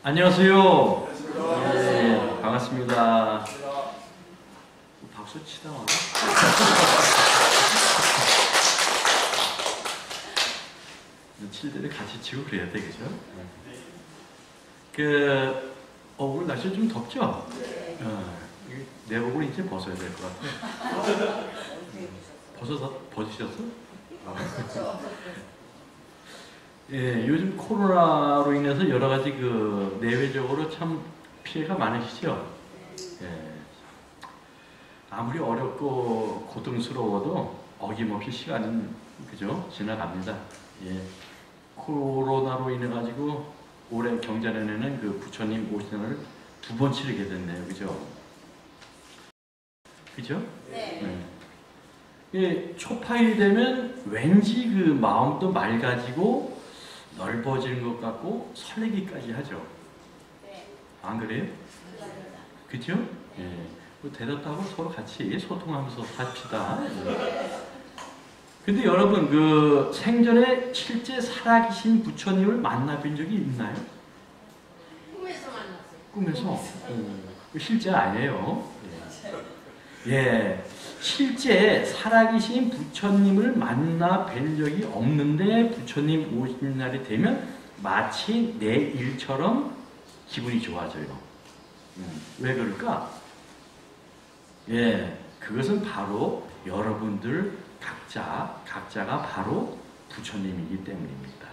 안녕하세요. 반갑습니다. 박수 치다 와. 칠 때를 같이 치고 그래야 돼, 그죠? 오늘 날씨 좀 덥죠? 내복을 이제 벗어야 될 것 같아. 벗으셨어? 요즘 코로나로 인해서 여러 가지 내외적으로 참 피해가 많으시죠? 아무리 어렵고 고통스러워도 어김없이 시간은 그죠? 지나갑니다. 코로나로 인해 가지고 올해 경자년에는 부처님 오신을 2번 치르게 됐네요, 그죠? 그죠? 초파일이 되면 왠지 마음도 맑아지고 넓어지는 것 같고 설레기까지 하죠. 안 그래요? 그죠? 대답하고 서로 같이 소통하면서 삽시다. 근데 여러분, 생전에 실제 살아계신 부처님을 만나본 적이 있나요? 꿈에서 만났어요. 꿈에서? 실제 아니에요. 실제 살아계신 부처님을 만나 뵌 적이 없는데 부처님 오신 날이 되면 마치 내 일처럼 기분이 좋아져요. 왜 그럴까? 그것은 바로 여러분들 각자가 바로 부처님이기 때문입니다.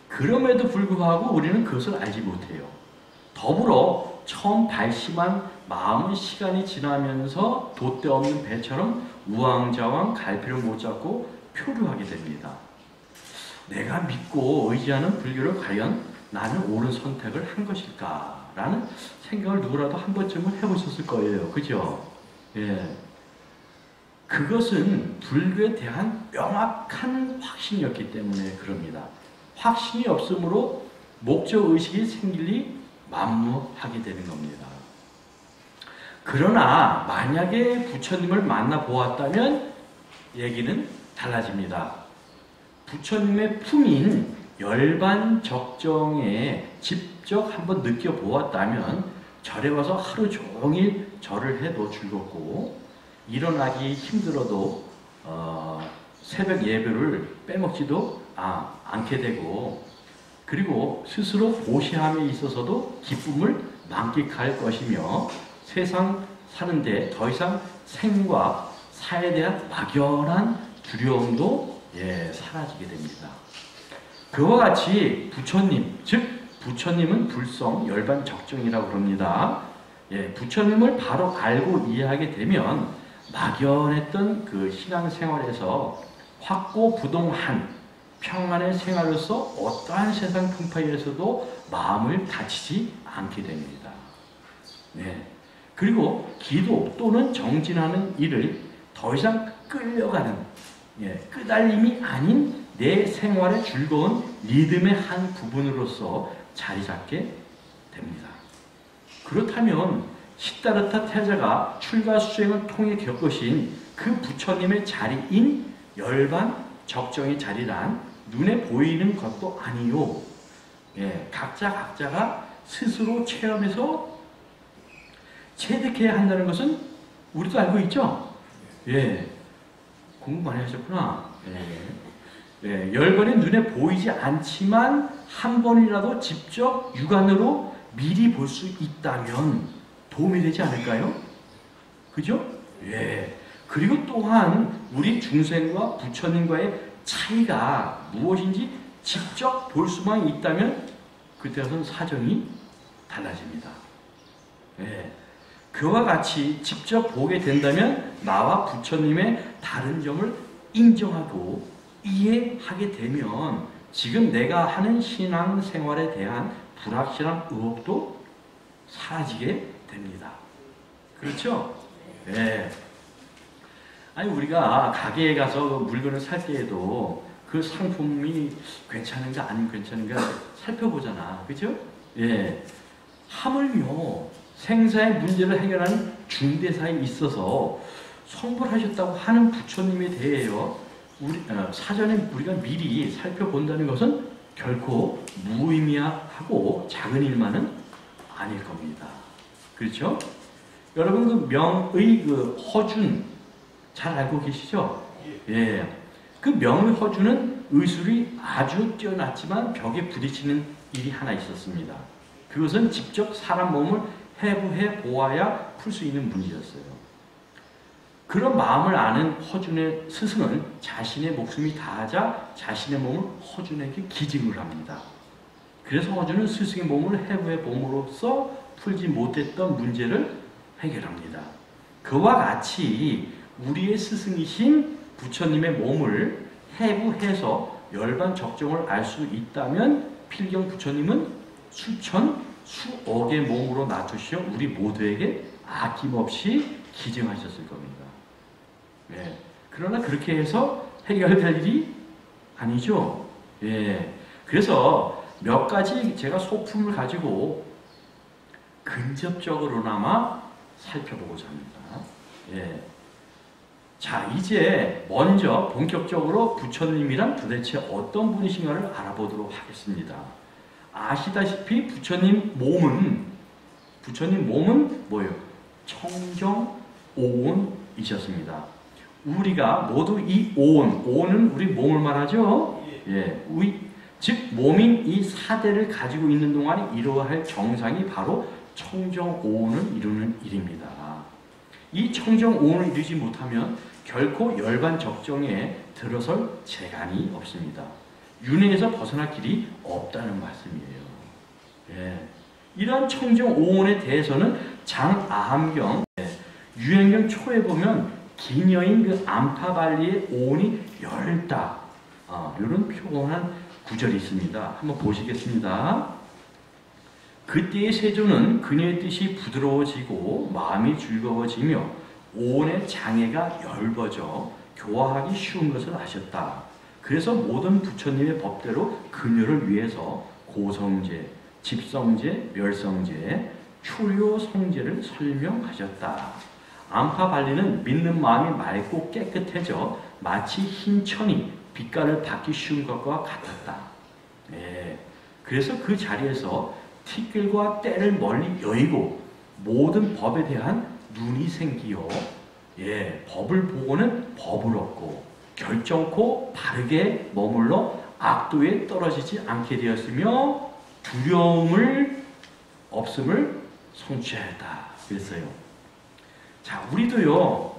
그럼에도 불구하고 우리는 그것을 알지 못해요. 더불어 처음 발심한 마음은 시간이 지나면서 돛대 없는 배처럼 우왕좌왕 갈피를 못 잡고 표류하게 됩니다. 내가 믿고 의지하는 불교를 과연 나는 옳은 선택을 한 것일까? 라는 생각을 누구라도 한 번쯤은 해보셨을 거예요. 그죠? 그것은 불교에 대한 명확한 확신이었기 때문에 그럽니다. 확신이 없으므로 목적의식이 생길리 만무하게 되는 겁니다. 그러나 만약에 부처님을 만나보았다면 얘기는 달라집니다. 부처님의 품인 열반적정에 직접 한번 느껴보았다면 절에 와서 하루 종일 절을 해도 즐겁고 일어나기 힘들어도 새벽 예배를 빼먹지도 않게 되고 그리고 스스로 보시함에 있어서도 기쁨을 만끽할 것이며 세상 사는데 더 이상 생과 사에 대한 막연한 두려움도 사라지게 됩니다. 그와 같이 부처님, 즉 부처님은 불성 열반적정이라고 그럽니다. 부처님을 바로 알고 이해하게 되면 막연했던 신앙생활에서 확고부동한 평안의 생활로서 어떠한 세상 풍파에서도 마음을 다치지 않게 됩니다. 그리고 기도 또는 정진하는 일을 더 이상 끌려가는 끄달림이 아닌 내 생활의 즐거운 리듬의 한 부분으로서 자리 잡게 됩니다. 그렇다면 시다르타 태자가 출가수행을 통해 겪으신 그 부처님의 자리인 열반 적정의 자리란 눈에 보이는 것도 아니요. 각자가 스스로 체험해서 체득해야 한다는 것은 우리도 알고 있죠? 공부 많이 하셨구나. 열반이 눈에 보이지 않지만 한 번이라도 직접 육안으로 미리 볼 수 있다면 도움이 되지 않을까요? 그죠? 그리고 또한 우리 중생과 부처님과의 차이가 무엇인지 직접 볼 수만 있다면 그때는 사정이 달라집니다. 그와 같이 직접 보게 된다면 나와 부처님의 다른 점을 인정하고 이해하게 되면 지금 내가 하는 신앙생활에 대한 불확실한 의혹도 사라지게 됩니다. 그렇죠? 아니 우리가 가게에 가서 물건을 살 때에도 그 상품이 괜찮은가 아니면 괜찮은가 살펴보잖아. 그죠? 하물며 생사의 문제를 해결하는 중대사에 있어서 성불하셨다고 하는 부처님에 대해요 사전에 우리가 미리 살펴본다는 것은 결코 무의미하고 작은 일만은 아닐 겁니다. 그렇죠? 여러분 그 명의 그 허준 잘 알고 계시죠? 예. 그 명의 허준은 의술이 아주 뛰어났지만 벽에 부딪히는 일이 하나 있었습니다. 그것은 직접 사람 몸을 해부해 보아야 풀 수 있는 문제였어요. 그런 마음을 아는 허준의 스승은 자신의 목숨이 다하자 자신의 몸을 허준에게 기증을 합니다. 그래서 허준은 스승의 몸을 해부해 봄으로써 풀지 못했던 문제를 해결합니다. 그와 같이 우리의 스승이신 부처님의 몸을 해부해서 열반 적정을 알 수 있다면 필경 부처님은 수천, 수억의 몸으로 낮추시어 우리 모두에게 아낌없이 기증하셨을 겁니다. 예. 그러나 그렇게 해서 해결될 일이 아니죠. 예. 그래서 몇 가지 제가 소품을 가지고 근접적으로나마 살펴보고자 합니다. 예. 자, 이제 먼저 본격적으로 부처님이란 도대체 어떤 분이신가를 알아보도록 하겠습니다. 아시다시피 부처님 몸은 뭐예요? 청정오온이셨습니다. 우리가 모두 이 오온은 우리 몸을 말하죠. 예, 즉 몸인 이 사대를 가지고 있는 동안에 이루어야 할 정상이 바로 청정오온을 이루는 일입니다. 이 청정오온을 이루지 못하면 결코 열반 적정에 들어설 재간이 없습니다. 윤회에서 벗어날 길이 없다는 말씀이에요. 예. 이러한 청정오온에 대해서는 장아함경 유행경 초에 보면 기녀인 그 암파발리의 오온이 열다 이런 표현한 구절이 있습니다. 한번 보시겠습니다. 그때의 세조는 그녀의 뜻이 부드러워지고 마음이 즐거워지며 오온의 장애가 엷어져 교화하기 쉬운 것을 아셨다. 그래서 모든 부처님의 법대로 그녀를 위해서 고성제, 집성제, 멸성제, 출효성제를 설명하셨다. 암파발리는 믿는 마음이 맑고 깨끗해져 마치 흰 천이 빛깔을 받기 쉬운 것과 같았다. 예. 그래서 그 자리에서 티끌과 때를 멀리 여의고 모든 법에 대한 눈이 생기어 법을 보고는 법을 얻고 결정코 바르게 머물러 악도에 떨어지지 않게 되었으며 두려움을 없음을 성취하였다. 그랬어요. 자, 우리도요,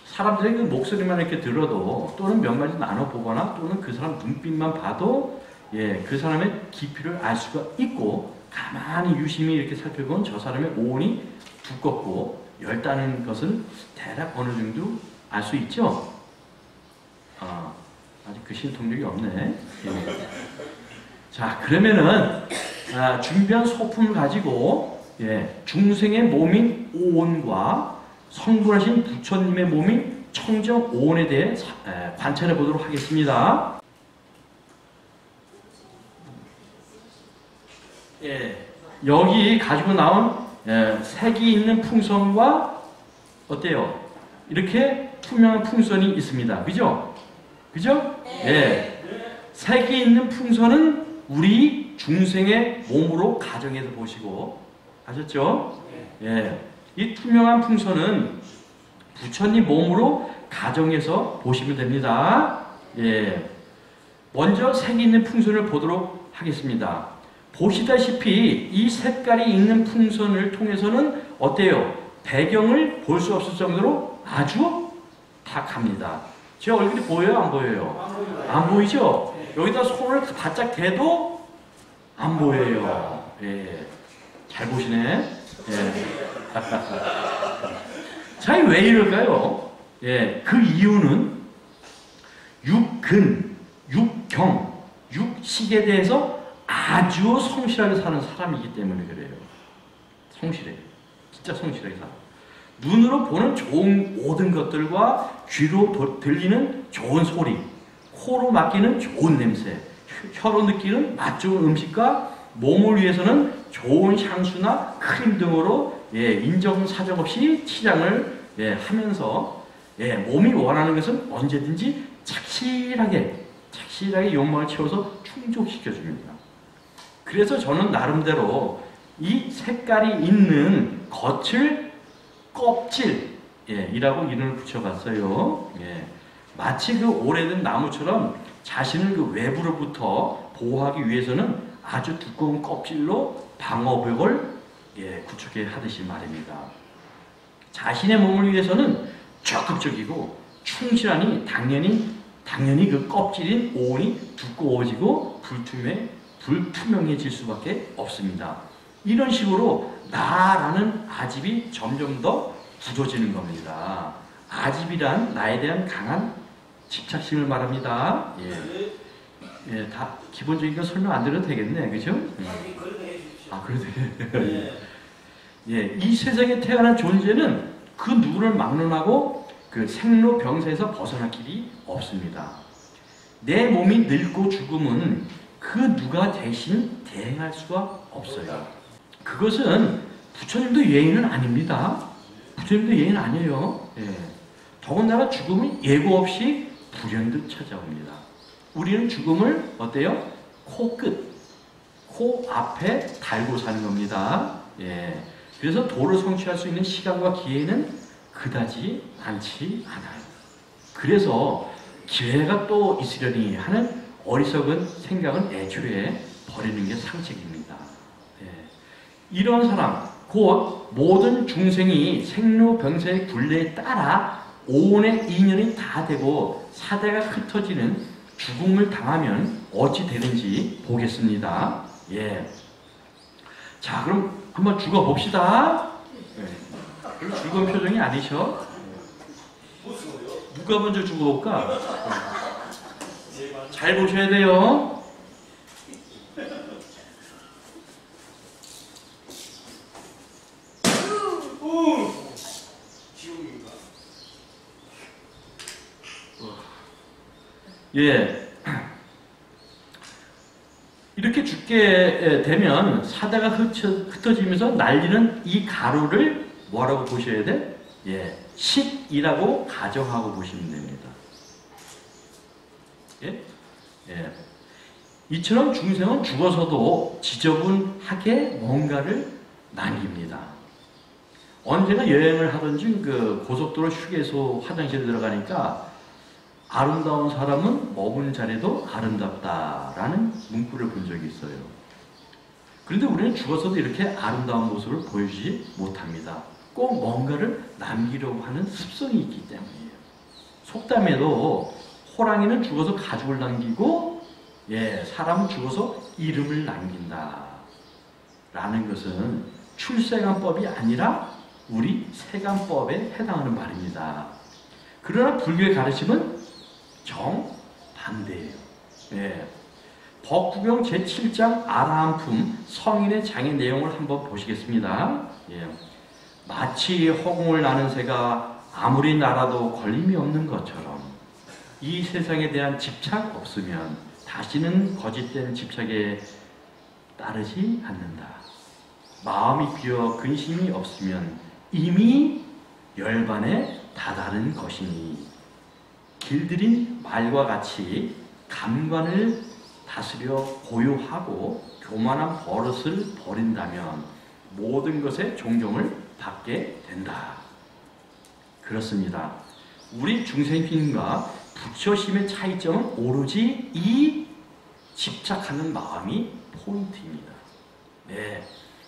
사람들의 그 목소리만 이렇게 들어도 또는 몇 마디 나눠보거나 또는 그 사람 눈빛만 봐도 그 사람의 깊이를 알 수가 있고 가만히 유심히 이렇게 살펴보면 저 사람의 오온이 두껍고 엷다는 것을 대략 어느 정도 알 수 있죠? 아직 그 신통력이 없네. 자, 그러면은 준비한 소품을 가지고 중생의 몸인 오온과 성불하신 부처님의 몸인 청정오온에 대해 관찰해 보도록 하겠습니다. 여기 가지고 나온 색이 있는 풍선과 어때요? 이렇게 투명한 풍선이 있습니다. 그죠? 그죠? 색이 있는 풍선은 우리 중생의 몸으로 가정해서 보시고 아셨죠? 이 투명한 풍선은 부처님 몸으로 가정해서 보시면 됩니다. 먼저 색이 있는 풍선을 보도록 하겠습니다. 보시다시피 이 색깔이 있는 풍선을 통해서는 어때요? 배경을 볼 수 없을 정도로 아주 탁합니다. 제 얼굴이 보여요? 안 보여요? 안 보이죠? 여기다 손을 바짝 대도 안 보여요. 잘 보시네. 자, 왜 이럴까요? 그 이유는 육근, 육경, 육식에 대해서 아주 성실하게 사는 사람이기 때문에 그래요. 성실해. 진짜 성실하게 살아. 눈으로 보는 좋은 모든 것들과 귀로 들리는 좋은 소리, 코로 맡기는 좋은 냄새, 혀로 느끼는 맛 좋은 음식과 몸을 위해서는 좋은 향수나 크림 등으로 인정사정 없이 치장을 하면서 몸이 원하는 것은 언제든지 착실하게 욕망을 채워서 충족시켜 줍니다. 그래서 저는 나름대로 이 색깔이 있는 겉을 껍질, 이라고 이름을 붙여봤어요. 마치 그 오래된 나무처럼 자신을 그 외부로부터 보호하기 위해서는 아주 두꺼운 껍질로 방어벽을 구축해 하듯이 말입니다. 자신의 몸을 위해서는 적극적이고 충실하니 당연히 그 껍질인 오온이 두꺼워지고 불투명해질 수밖에 없습니다. 이런 식으로 나라는 아집이 점점 더 굳어지는 겁니다. 아집이란 나에 대한 강한 집착심을 말합니다. 다 기본적인 거 설명 안 드려도 되겠네, 그죠? 아, 그래도 이 세상에 태어난 존재는 그 누구를 막론하고 그 생로병사에서 벗어날 길이 없습니다. 내 몸이 늙고 죽음은 그 누가 대신 대행할 수가 없어요. 그것은 부처님도 예인은 아닙니다. 부처님도 예인 아니에요. 더군다나 죽음은 예고 없이 불현듯 찾아옵니다. 우리는 죽음을 어때요? 코끝, 코 앞에 달고 사는 겁니다. 그래서 도를 성취할 수 있는 시간과 기회는 그다지 많지 않아요. 그래서 기회가 또 있으려니 하는 어리석은 생각은 애초에 버리는 게 상책입니다. 이런 사람, 곧 모든 중생이 생로병사의 굴레에 따라 오온의 인연이 다 되고 사대가 흩어지는 죽음을 당하면 어찌 되는지 보겠습니다. 자, 그럼 한번 죽어봅시다. 즐거운 표정이 아니셔. 누가 먼저 죽어볼까? 잘 보셔야 돼요. 이렇게 죽게 되면 사대가 흩어지면서 날리는 이 가루를 뭐라고 보셔야 돼? 식이라고 가정하고 보시면 됩니다. 이처럼 중생은 죽어서도 지저분하게 뭔가를 남깁니다. 언제나 여행을 하든지 그 고속도로 휴게소 화장실에 들어가니까 아름다운 사람은 머무는 자리도 아름답다라는 문구를 본 적이 있어요. 그런데 우리는 죽어서도 이렇게 아름다운 모습을 보여주지 못합니다. 꼭 뭔가를 남기려고 하는 습성이 있기 때문이에요. 속담에도 호랑이는 죽어서 가죽을 남기고 사람은 죽어서 이름을 남긴다 라는 것은 출세관법이 아니라 우리 세관법에 해당하는 말입니다. 그러나 불교의 가르침은 정반대예요. 법구경 제7장 아라한품 성인의 장의 내용을 한번 보시겠습니다. 마치 허공을 나는 새가 아무리 날아도 걸림이 없는 것처럼 이 세상에 대한 집착 없으면 다시는 거짓된 집착에 따르지 않는다. 마음이 비어 근심이 없으면 이미 열반에 다다른 것이니 길들인 말과 같이 감관을 다스려 고요하고 교만한 버릇을 버린다면 모든 것에 존경을 받게 된다. 그렇습니다. 우리 중생심과 부처심의 차이점은 오로지 이 집착하는 마음이 포인트입니다.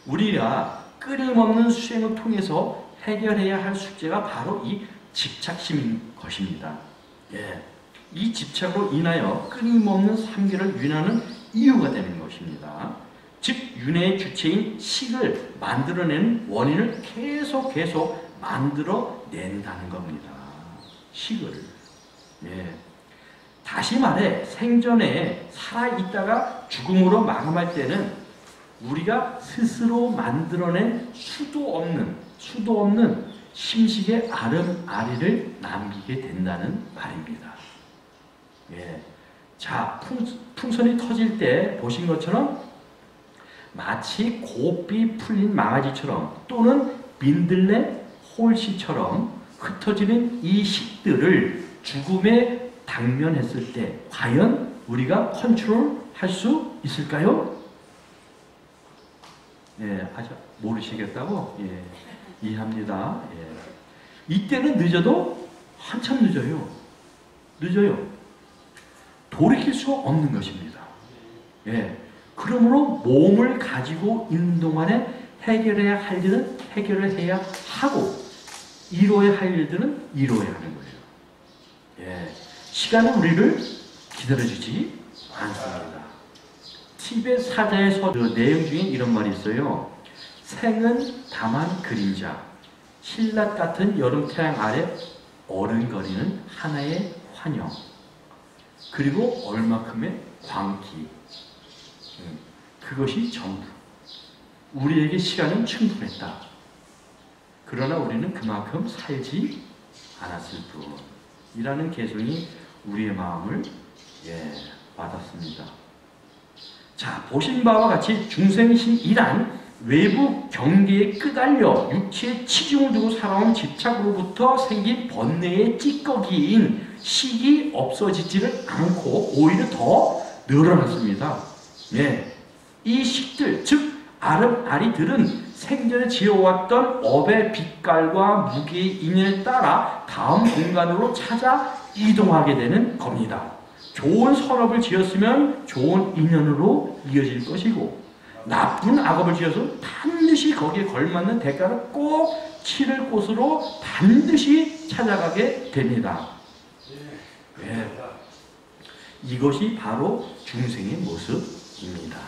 우리가 끊임없는 수행을 통해서 해결해야 할 숙제가 바로 이 집착심인 것입니다. 이 집착으로 인하여 끊임없는 삼계를 윤하는 이유가 되는 것입니다. 즉 윤회의 주체인 식을 만들어내는 원인을 계속 만들어낸다는 겁니다. 식을. 다시 말해 생전에 살아있다가 죽음으로 마감할 때는 우리가 스스로 만들어낸 수도 없는 심식의 아름아리를 남기게 된다는 말입니다. 자, 풍선이 터질 때 보신 것처럼 마치 곱비 풀린 망아지처럼 또는 민들레 홀씨처럼 흩어지는 이 식들을 죽음에 당면했을 때 과연 우리가 컨트롤할 수 있을까요? 예, 아직 모르시겠다고? 예, 이해합니다. 예. 이때는 늦어도 한참 늦어요. 늦어요. 돌이킬 수 없는 것입니다. 예. 그러므로 몸을 가지고 있는 동안에 해결해야 할 일은 해결을 해야 하고 이루어야 할 일들은 이루어야 하는 거예요. 예. 시간은 우리를 기다려주지 않습니다. 티벳 사자의 그 내용 중에 이런 말이 있어요. 생은 다만 그림자, 신라 같은 여름 태양 아래 어른거리는 하나의 환영, 그리고 얼마큼의 광기. 그것이 전부. 우리에게 시간은 충분했다. 그러나 우리는 그만큼 살지 않았을 뿐이라는 개성이 우리의 마음을 받았습니다. 자, 보신 바와 같이 중생심이란 외부 경계에 끄달려 육체의 치중을 두고 살아온 집착으로부터 생긴 번뇌의 찌꺼기인 식이 없어지지를 않고 오히려 더 늘어났습니다. 예, 이 식들, 즉 아리들은 생전에 지어왔던 업의 빛깔과 무게의 인연에 따라 다음 공간으로 찾아 이동하게 되는 겁니다. 좋은 선업을 지었으면 좋은 인연으로 이어질 것이고 나쁜 악업을 지어서 반드시 거기에 걸맞는 대가를 꼭 치를 곳으로 반드시 찾아가게 됩니다. 네. 이것이 바로 중생의 모습입니다.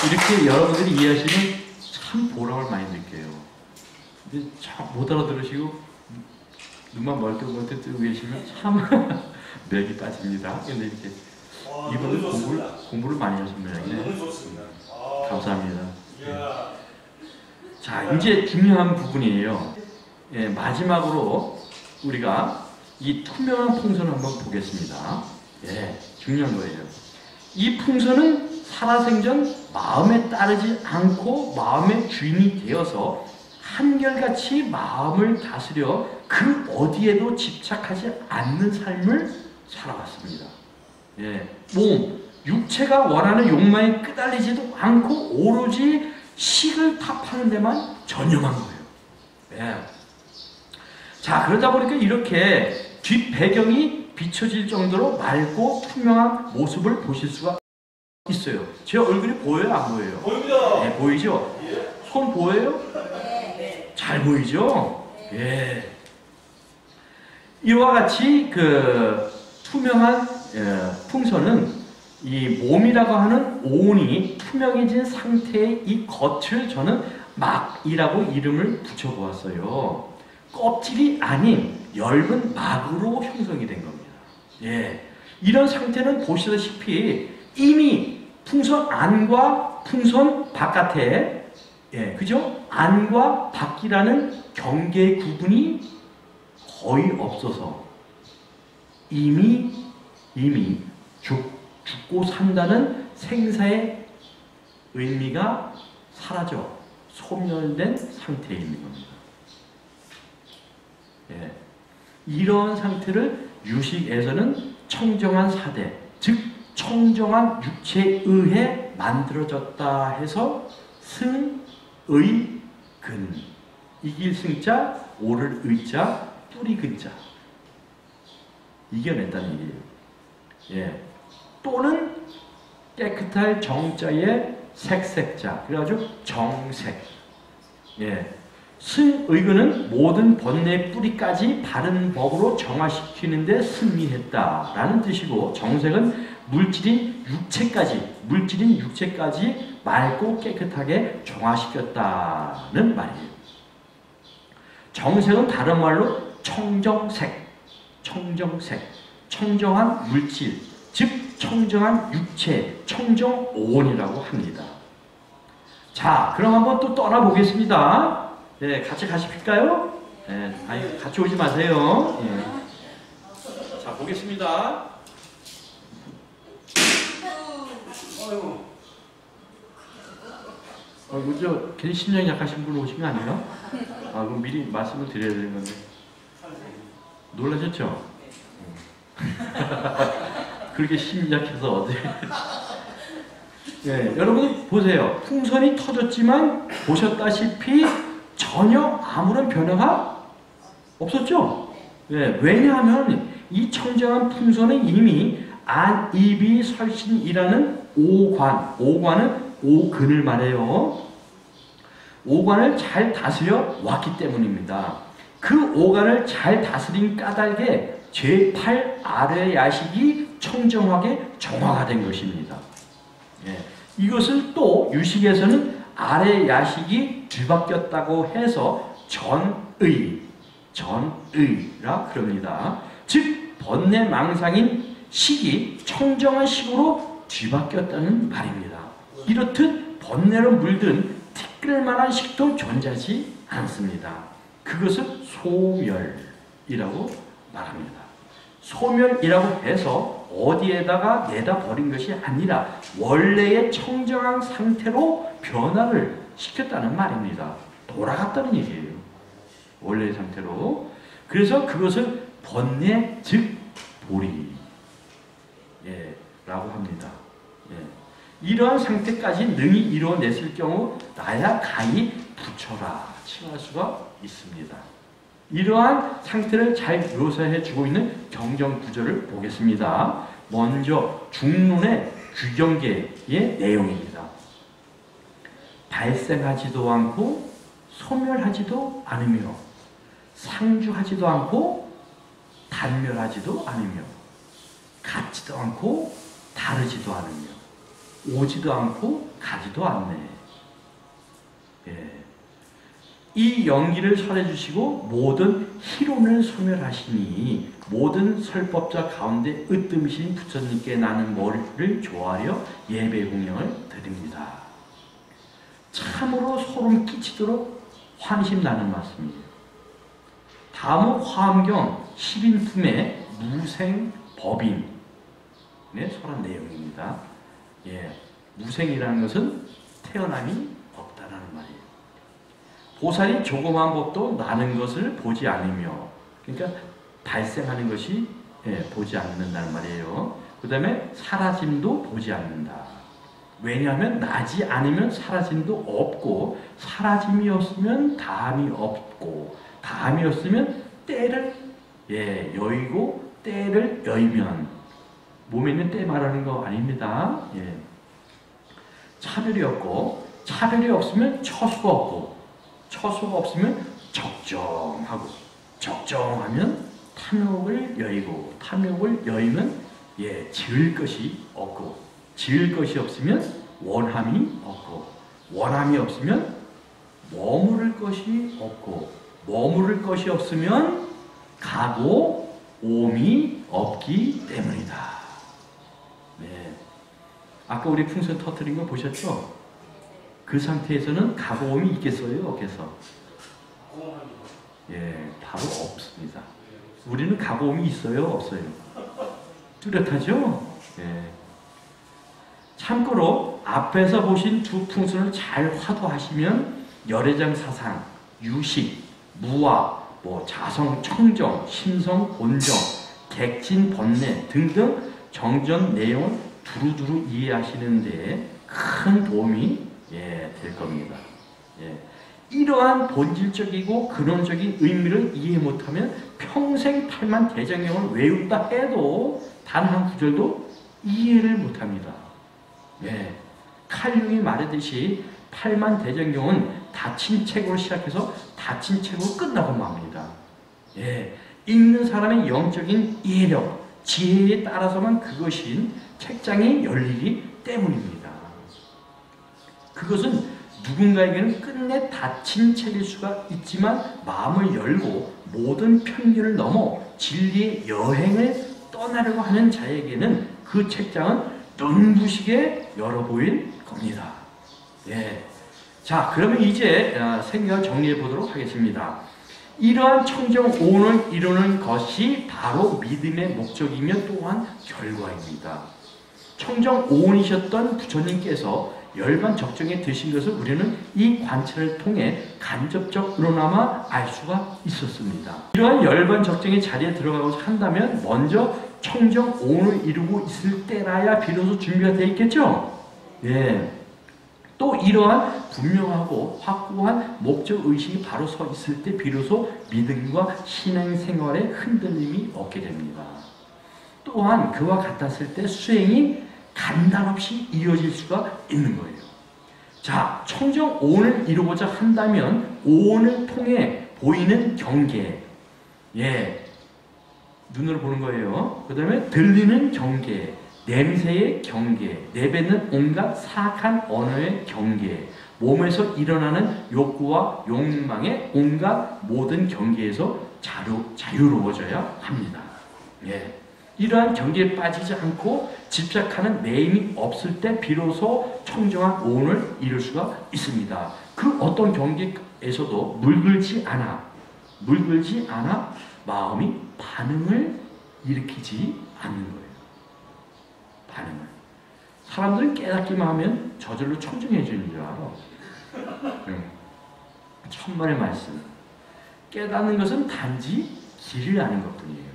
이렇게 여러분들이 이해하시면 참 보람을 많이 느껴요. 근데 참 못 알아들으시고 눈만 멀뚱멀뚱 뜨고 계시면 참 맥이 빠집니다. 근데 이렇게 이분은 공부를 많이 하셨네요. 너무 좋습니다. 감사합니다. 자, 이제 중요한 부분이에요. 예, 마지막으로 우리가 이 투명한 풍선을 한번 보겠습니다. 예, 중요한 거예요. 이 풍선은 살아생전 마음에 따르지 않고 마음의 주인이 되어서 한결같이 마음을 다스려 그 어디에도 집착하지 않는 삶을 살아왔습니다. 예, 몸, 육체가 원하는 욕망에 끄달리지도 않고 오로지 식을 탑하는 데만 전념한 거예요. 예. 자, 그러다 보니까 이렇게 뒷배경이 비춰질 정도로 맑고 투명한 모습을 보실 수가 있어요. 제 얼굴이 보여요? 안 보여요? 보입니다. 네, 보이죠? 손 보여요? 잘 보이죠? 예. 이와 같이 그 투명한 풍선은 이 몸이라고 하는 온이 투명해진 상태의 이 겉을 저는 막이라고 이름을 붙여보았어요. 껍질이 아닌 엷은 막으로 형성이 된 겁니다. 예. 이런 상태는 보시다시피 이미 풍선 안과 풍선 바깥에 그죠? 안과 밖이라는 경계 구분이 거의 없어서 이미 죽고 산다는 생사의 의미가 사라져 소멸된 상태에 있는 겁니다. 예. 이런 상태를 유식에서는 청정한 사대, 즉 청정한 육체에 의해 만들어졌다 해서 승의 근, 이길 승자, 오를 의자, 뿌리 근자 이겨냈다는 얘기예요. 예. 또는 깨끗할 정자의 색색자, 그래가지고 정색. 예. 승의근은 모든 번뇌의 뿌리까지 바른 법으로 정화시키는 데 승리했다라는 뜻이고, 정색은 물질인 육체까지 맑고 깨끗하게 정화시켰다는 말이에요. 정색은 다른 말로 청정색, 청정한 물질, 즉 청정한 육체, 청정온이라고 합니다. 자, 그럼 한번 또 떠나보겠습니다. 네, 같이 가실까요? 네, 아니, 같이 오지 마세요. 네. 자, 보겠습니다. 아이고. 그죠? 괜히 심장이 약하신 분 오신 거 아니에요? 그럼 미리 말씀을 드려야 되는 건데. 놀라셨죠? 그렇게 심이 약해서 어디. 예, 여러분 보세요. 풍선이 터졌지만 보셨다시피 전혀 아무런 변화가 없었죠? 예, 왜냐하면 이 청정한 풍선은 이미 안이비설신이라는 오관은 오근을 말해요. 오관을 잘 다스려 왔기 때문입니다. 그 오관을 잘 다스린 까닭에 제8 아래 야식이 청정하게 정화가 된 것입니다. 예, 이것을 또 유식에서는 아래 야식이 뒤바뀌었다고 해서 전의라 그럽니다. 즉 번뇌망상인 식이 청정한 식으로 뒤바뀌었다는 말입니다. 이렇듯 번뇌로 물든 티끌만한 식도 존재하지 않습니다. 그것을 소멸이라고 말합니다. 소멸이라고 해서 어디에다가 내다 버린 것이 아니라 원래의 청정한 상태로 변화를 시켰다는 말입니다. 돌아갔다는 얘기예요. 원래의 상태로. 그래서 그것을 번뇌 즉 보리 라고 합니다. 이러한 상태까지 능히 이뤄냈을 경우 나야 가히 부처라 칭할 수가 있습니다. 이러한 상태를 잘 묘사해 주고 있는 경전 구절을 보겠습니다. 먼저 중론의 규경계의 내용입니다. 발생하지도 않고 소멸하지도 않으며 상주하지도 않고 단멸하지도 않으며 같지도 않고 다르지도 않으며 오지도 않고 가지도 않네. 이 영기를 설해 주시고 모든 희론을 소멸하시니 모든 설법자 가운데 으뜸이신 부처님께 나는 머리를 조아려 예배 공양을 드립니다. 참으로 소름 끼치도록 환심 나는 말씀이에요. 다음은 화엄경 10인품의 무생법인에 설한 내용입니다. 무생이라는 것은 태어남이 없다라는 말이에요. 보살이 조그마한 것도 나는 것을 보지 않으며, 그러니까 발생하는 것이 보지 않는다는 말이에요. 그 다음에 사라짐도 보지 않는다. 왜냐하면 나지 않으면 사라짐도 없고, 사라짐이 없으면 다함이 없고, 다함이 없으면 때를 여의고 때를 여의면, 몸에 있는 때 말하는 거 아닙니다. 차별이 없고, 차별이 없으면 처수가 없고, 처수가 없으면 적정하고, 적정하면 탐욕을 여의고, 탐욕을 여의면 지을 것이 없고, 지을 것이 없으면 원함이 없고, 원함이 없으면 머무를 것이 없고, 머무를 것이 없으면 가고 오음이 없기 때문이다. 아까 우리 풍선 터뜨린 거 보셨죠? 그 상태에서는 가고 오음이 있겠어요? 없겠어? 바로 없습니다. 우리는 가고 오음이 있어요? 없어요? 뚜렷하죠? 참고로 앞에서 보신 두 풍선을 잘 화두하시면 열애장 사상, 유식, 무화, 자성, 청정, 심성, 본정, 객진, 번뇌 등등 정전 내용을 두루두루 이해하시는데 큰 도움이 될 겁니다. 이러한 본질적이고 근원적인 의미를 이해 못하면 평생 팔만대장경을 외운다 해도 단 한 구절도 이해를 못합니다. 칼융이 말하듯이 팔만대장경은 닫힌 책으로 시작해서 닫힌 책으로 끝나고 맙니다. 읽는 사람의 영적인 이해력, 지혜에 따라서만 그것인 책장이 열리기 때문입니다. 그것은 누군가에게는 끝내 닫힌 책일 수가 있지만 마음을 열고 모든 편견을 넘어 진리의 여행을 떠나려고 하는 자에게는 그 책장은 눈부시게 열어 보일 겁니다. 자, 그러면 이제 생각을 정리해 보도록 하겠습니다. 이러한 청정 오온을 이루는 것이 바로 믿음의 목적이며 또한 결과입니다. 청정 오온이셨던 부처님께서 열반 적정에 드신 것을 우리는 이 관찰을 통해 간접적으로나마 알 수가 있었습니다. 이러한 열반 적정의 자리에 들어가고자 한다면 먼저 청정 오온을 이루고 있을 때라야 비로소 준비가 되어 있겠죠? 예. 또 이러한 분명하고 확고한 목적의식이 바로 서 있을 때 비로소 믿음과 신앙생활에 흔들림이 없게 됩니다. 또한 그와 같았을 때 수행이 간단없이 이어질 수가 있는 거예요. 자, 청정 오온을 이루고자 한다면 오온을 통해 보이는 경계, 예, 눈으로 보는 거예요. 그 다음에 들리는 경계, 냄새의 경계, 내뱉는 온갖 사악한 언어의 경계, 몸에서 일어나는 욕구와 욕망의 온갖 모든 경계에서 자유로워져야 합니다. 예. 이러한 경계에 빠지지 않고 집착하는 매임이 없을 때 비로소 청정한 오온을 이룰 수가 있습니다. 그 어떤 경계에서도 물들지 않아 마음이 반응을 일으키지 않는 거예요. 반응을. 사람들은 깨닫기만 하면 저절로 청정해지는 줄 알아. 천만의 말씀. 깨닫는 것은 단지 길을 아는 것뿐이에요.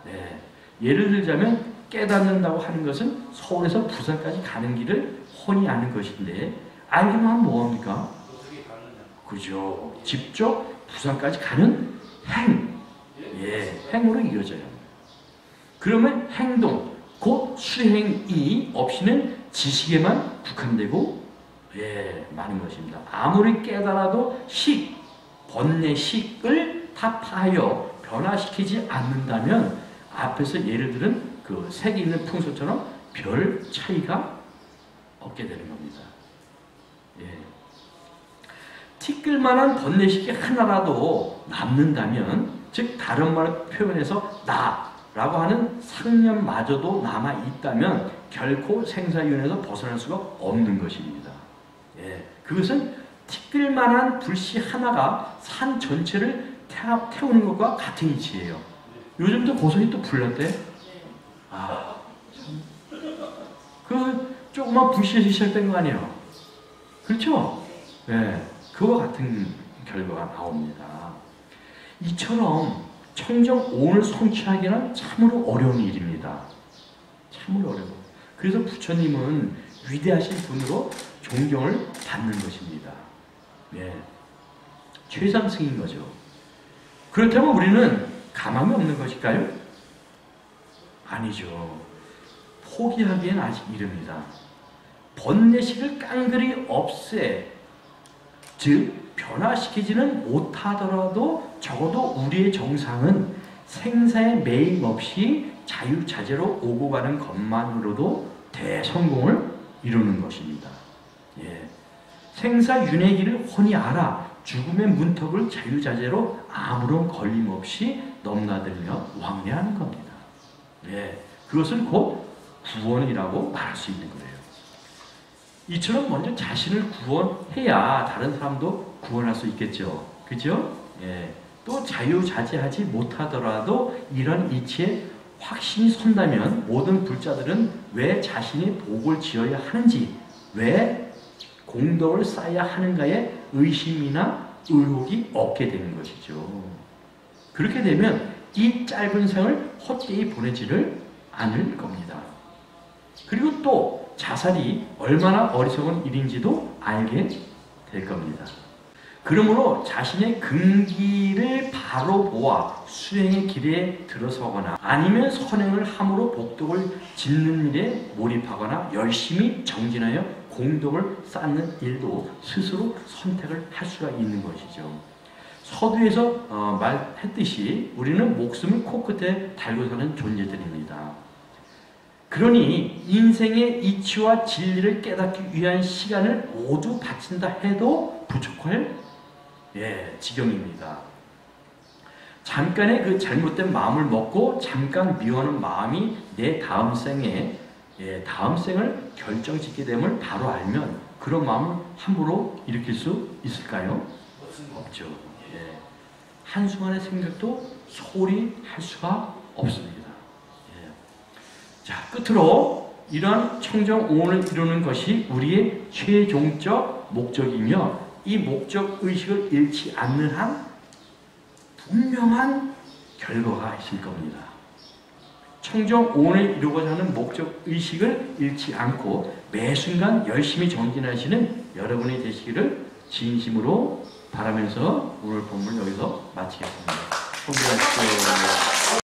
네. 예를 들자면 깨닫는다고 하는 것은 서울에서 부산까지 가는 길을 훤히 아는 것인데 알기만 하면 뭐합니까? 그죠. 직접 부산까지 가는 행으로 이어져요. 그러면 행동, 곧 수행이 없이는 지식에만 국한되고 많은 것입니다. 아무리 깨달아도 번뇌식을 타파하여 변화시키지 않는다면 앞에서 예를 들은 그 색이 있는 풍소처럼 별 차이가 없게 되는 겁니다. 티끌만한 번뇌식이 하나라도 남는다면, 즉 다른 말로 표현해서 나라고 하는 상념마저도 남아있다면 결코 생사윤회에서 벗어날 수가 없는 것입니다. 그것은 티끌만한 불씨 하나가 산 전체를 태우는 것과 같은 이치예요. 요즘도 고성이 또 불났대? 그 조그만 불씨에서 시작된 거 아니에요? 그렇죠? 그와 같은 결과가 나옵니다. 이처럼 청정 오온을 성취하기는 참으로 어려운 일입니다. 참으로 어려워. 그래서 부처님은 위대하신 분으로 존경을 받는 것입니다. 최상승인 거죠. 그렇다면 우리는 가망이 없는 것일까요? 아니죠. 포기하기엔 아직 이릅니다. 번뇌식을 깡그리 없애, 즉 변화시키지는 못하더라도 적어도 우리의 정상은 생사의 매임 없이 자유자재로 오고 가는 것만으로도 대성공을 이루는 것입니다. 생사윤회기를 훤히 알아 죽음의 문턱을 자유자재로 아무런 걸림 없이 넘나들며 왕래하는 겁니다. 그것은 곧 구원이라고 말할 수 있는 거예요. 이처럼 먼저 자신을 구원해야 다른 사람도 구원할 수 있겠죠. 그죠? 또 자유자재하지 못하더라도 이런 이치에 확신이 선다면 모든 불자들은 왜 자신이 복을 지어야 하는지, 왜 공덕을 쌓아야 하는가에 의심이나 의혹이 없게 되는 것이죠. 그렇게 되면 이 짧은 생을 헛되이 보내지를 않을 겁니다. 그리고 또 자살이 얼마나 어리석은 일인지도 알게 될 겁니다. 그러므로 자신의 근기를 바로 보아 수행의 길에 들어서거나 아니면 선행을 함으로 복덕을 짓는 일에 몰입하거나 열심히 정진하여 공덕을 쌓는 일도 스스로 선택을 할 수가 있는 것이죠. 서두에서 말했듯이 우리는 목숨을 코끝에 달고 사는 존재들입니다. 그러니 인생의 이치와 진리를 깨닫기 위한 시간을 모두 바친다 해도 부족할 지경입니다. 잠깐의 그 잘못된 마음을 먹고 잠깐 미워하는 마음이 내 다음 생에 다음 생을 결정짓게 됨을 바로 알면 그런 마음을 함부로 일으킬 수 있을까요? 없죠. 한순간의 생각도 소홀히 할 수가 없습니다. 자, 끝으로 이러한 청정오원을 이루는 것이 우리의 최종적 목적이며 이 목적 의식을 잃지 않는 한 분명한 결과가 있을 겁니다. 청정오원을 이루고자 하는 목적 의식을 잃지 않고 매 순간 열심히 정진하시는 여러분이 되시기를 진심으로 바라면서 오늘 본문을 여기서 마치겠습니다. 성공하십시오.